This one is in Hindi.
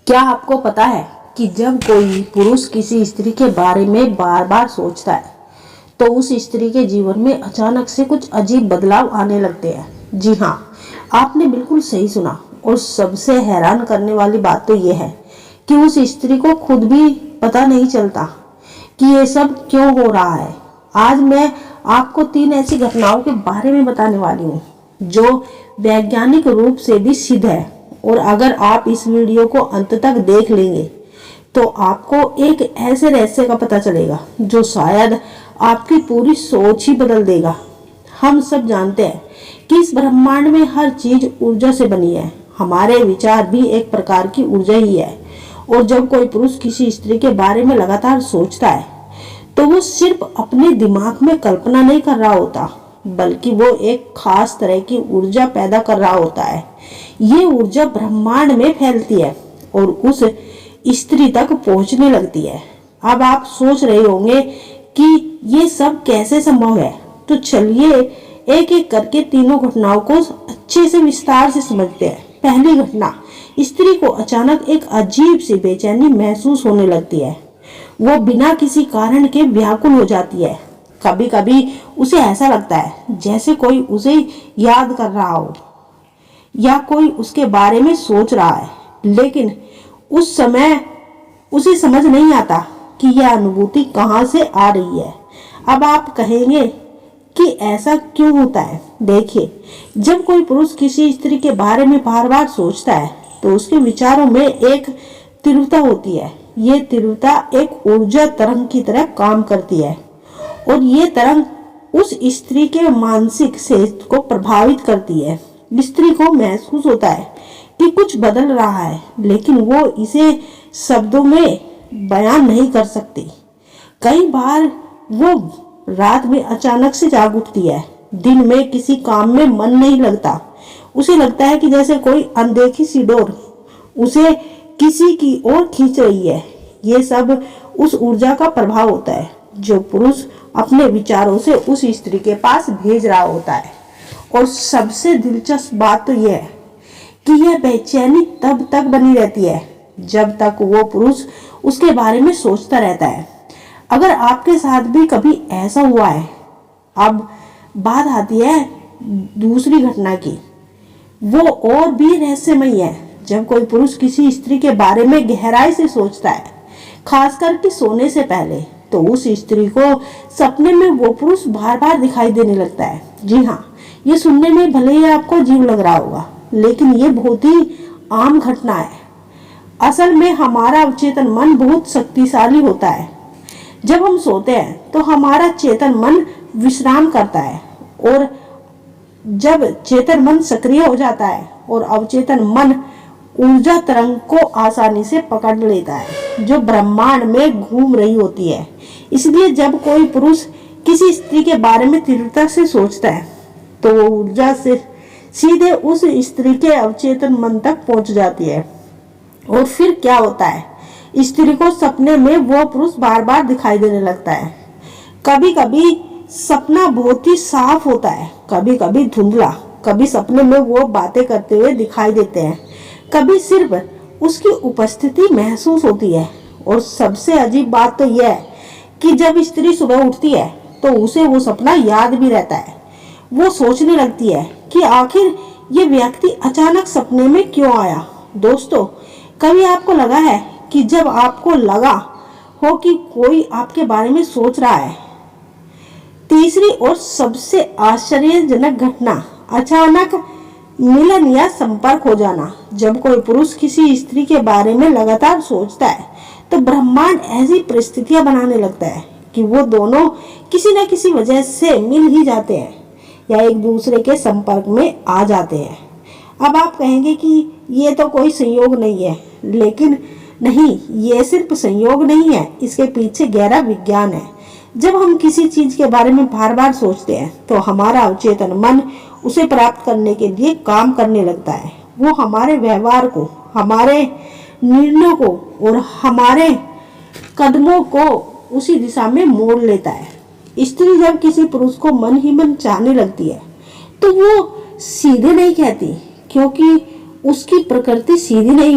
क्या आपको पता है कि जब कोई पुरुष किसी स्त्री के बारे में बार बार सोचता है तो उस स्त्री के जीवन में अचानक से कुछ अजीब बदलाव आने लगते हैं। जी हाँ, आपने बिल्कुल सही सुना। और सबसे हैरान करने वाली बात तो यह है कि उस स्त्री को खुद भी पता नहीं चलता कि ये सब क्यों हो रहा है। आज मैं आपको 3 ऐसी घटनाओं के बारे में बताने वाली हूँ जो वैज्ञानिक रूप से भी सिद्ध है। और अगर आप इस वीडियो को अंत तक देख लेंगे तो आपको एक ऐसे रहस्य का पता चलेगा जो शायद आपकी पूरी सोच ही बदल देगा। हम सब जानते हैं कि इस ब्रह्मांड में हर चीज ऊर्जा से बनी है। हमारे विचार भी एक प्रकार की ऊर्जा ही है। और जब कोई पुरुष किसी स्त्री के बारे में लगातार सोचता है तो वो सिर्फ अपने दिमाग में कल्पना नहीं कर रहा होता, बल्कि वो एक खास तरह की ऊर्जा पैदा कर रहा होता है। ये ऊर्जा ब्रह्मांड में फैलती है और उस स्त्री तक पहुंचने लगती है। अब आप सोच रहे होंगे कि ये सब कैसे संभव है, तो चलिए एक एक करके तीनों घटनाओं को अच्छे से विस्तार से समझते हैं। पहली घटना, स्त्री को अचानक एक अजीब सी बेचैनी महसूस होने लगती है। वो बिना किसी कारण के व्याकुल हो जाती है। कभी कभी उसे ऐसा लगता है जैसे कोई उसे याद कर रहा हो या कोई उसके बारे में सोच रहा है, लेकिन उस समय उसे समझ नहीं आता कि यह अनुभूति कहाँ से आ रही है। अब आप कहेंगे कि ऐसा क्यों होता है। देखिए, जब कोई पुरुष किसी स्त्री के बारे में बार बार सोचता है तो उसके विचारों में एक तीव्रता होती है। ये तीव्रता एक ऊर्जा तरंग की तरह काम करती है और ये तरंग उस स्त्री के मानसिक सेहत को प्रभावित करती है। स्त्री को महसूस होता है कि कुछ बदल रहा है, लेकिन वो इसे शब्दों में बयान नहीं कर सकती। कई बार वो रात में अचानक से जाग उठती है। दिन में किसी काम में मन नहीं लगता। उसे लगता है कि जैसे कोई अनदेखी सी डोर उसे किसी की ओर खींच रही है। ये सब उस ऊर्जा का प्रभाव होता है जो पुरुष अपने विचारों से उस स्त्री के पास भेज रहा होता है। और सबसे दिलचस्प बात तो यह है कि यह बेचैनी तब तक बनी रहती है जब तक वो पुरुष उसके बारे में सोचता रहता है। अगर आपके साथ भी कभी ऐसा हुआ है। अब बात आती है दूसरी घटना की। वो और भी रहस्यमय है। जब कोई पुरुष किसी स्त्री के बारे में गहराई से सोचता है, खासकर कि सोने से पहले, तो उस स्त्री को सपने में वो पुरुष बार बार दिखाई देने लगता है। जी हाँ, ये सुनने में भले ही आपको अजीब लग रहा होगा, लेकिन ये बहुत ही आम घटना है। असल में हमारा अवचेतन मन बहुत शक्तिशाली होता है। जब हम सोते हैं तो हमारा चेतन मन विश्राम करता है और जब चेतन मन सक्रिय हो जाता है और अवचेतन मन ऊर्जा तरंग को आसानी से पकड़ लेता है जो ब्रह्मांड में घूम रही होती है। इसलिए जब कोई पुरुष किसी स्त्री के बारे में तीव्रता से सोचता है तो वो ऊर्जा से सीधे उस स्त्री के अवचेतन मन तक पहुंच जाती है। और फिर क्या होता है, स्त्री को सपने में वो पुरुष बार बार दिखाई देने लगता है। कभी कभी सपना बहुत ही साफ होता है, कभी कभी धुंधला। कभी सपने में वो बातें करते हुए दिखाई देते हैं, कभी सिर्फ उसकी उपस्थिति महसूस होती है। और सबसे अजीब बात तो यह है कि जब स्त्री सुबह उठती है तो उसे वो सपना याद भी रहता है। वो सोचने लगती है कि आखिर ये व्यक्ति अचानक सपने में क्यों आया। दोस्तों, कभी आपको लगा है कि जब आपको लगा हो कि कोई आपके बारे में सोच रहा है। तीसरी और सबसे आश्चर्यजनक घटना, अचानक मिलन या संपर्क हो जाना। जब कोई पुरुष किसी स्त्री के बारे में लगातार सोचता है तो ब्रह्मांड ऐसी परिस्थितियां बनाने लगता है कि वो दोनों किसी न किसी वजह से मिल ही जाते हैं या एक दूसरे के संपर्क में आ जाते हैं। अब आप कहेंगे कि ये तो कोई संयोग नहीं है, लेकिन नहीं, ये सिर्फ संयोग नहीं है, इसके पीछे गहरा विज्ञान है। जब हम किसी चीज के बारे में बार बार सोचते हैं तो हमारा अवचेतन मन उसे प्राप्त करने के लिए काम करने लगता है। वो हमारे व्यवहार को, हमारे निर्णयों को और हमारे कदमों को उसी दिशा में मोड़ लेता है। स्त्री जब किसी पुरुष को मन ही मन चाहने लगती है तो वो सीधे नहीं कहती, क्योंकि उसकी प्रकृति सीधी नहीं